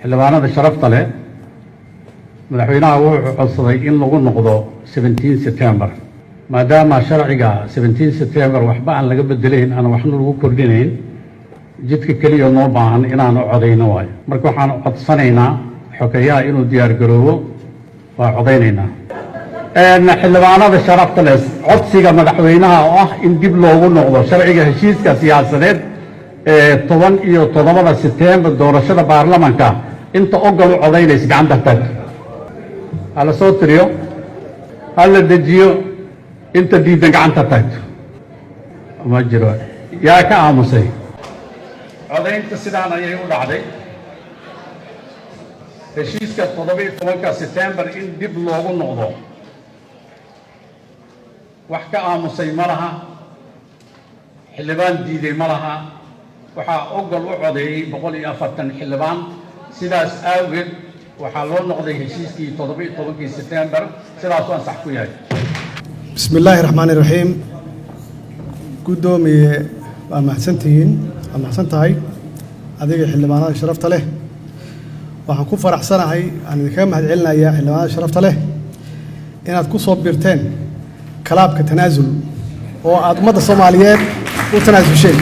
xildhibaanada sharafta leh madaxweynaha wuxuu codsaday in lagu noqdo 17 September maadaama sharciga 17 September waxba aan laga bedelayn aan waxna lagu kordhinayn jidka kaliya noo baahan inaan codeyno waayo marka waxaan codsanaynaa xogeyaha inuu diyaar garoobo waa codeynaynaa xildhibaanada sharafta leh codsiga madaxweynaha oo ah in dib loogu noqdo sharciga heshiiska siyaasadeed 17 September doorashada baarlamaanka inta ogol u codeynaysa gacanta tag hala soo tiriyo hala dejiyo inta diidan gacanta tag ma jiro yaa ka aamusay codeynta sidaan ayay u dhacday heshiiska 17 September in dib loogu noqdo wax ka aamusay ma laha xildhibaan diiday ma laha waxaa ogol u codeeyay 140 xildhibaan sidaas awgeed waxaa loo noqday heshiiskii 17 September sidaas waan sax ku yahay bismillaahi raxmaani raxiim gudoomiye waa mahadsan tahay adiga xildhibaanada sharafta leh waxaan ku faraxsanahay aan idinkaga mahadcelinayaa xildhibaanada sharafta leh inaad ku soo biirteen kalaabka tanaasul oo aad ummadda Soomaaliyeed u tanaasulsheen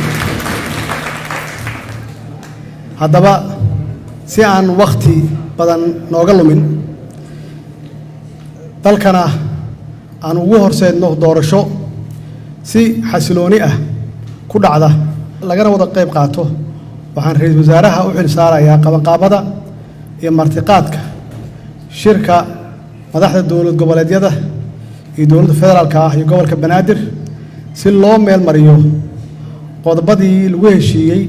haddaba si aan waqti badan nooga lumin dalkana aan ugu horseedno doorasho si xasilooni ah ku dhacda lagana wada qayb qaato waxaan ra'iisul wasaaraha u xil saarayaa qabanqaabada iyo martiqaadka shirka madaxda dowlad goboleedyada iyo dowladda federaalka ah iyo gobolka Banaadir si loo meel mariyo qodobadii lagu heshiiyey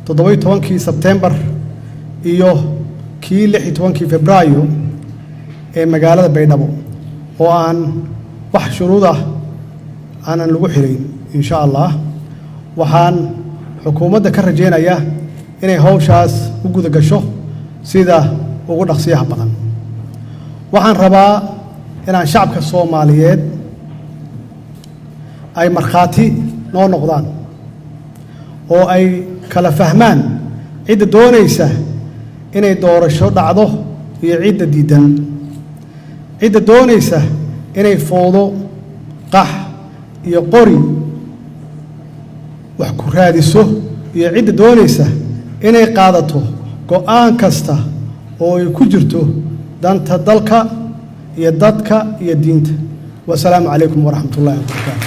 17 September iyo kii 16 Febraayo ee magaalada Baydhabo oo aan wax shuruud ah aanan lagu xirin insha Allah waxaan xukuumadda ka rajeynayaa inay hawshaas u guda gasho sida ugu dhaqsiyaha badan waxaan rabaa inaan shacabka Soomaaliyeed ay markhaati noo noqdaan oo ay kala fahmaan cidda doonaysa inay doorasho dhacdo iyo cidda diidan cidda doonaysa inay foodo qax iyo qori wax ku raadiso iyo cidda doonaysa inay qaadato go'aan kasta oo ay ku jirto danta dalka iyo dadka iyo diinta wassalaamu calaykum waraxmatullaahi wabarakaatuh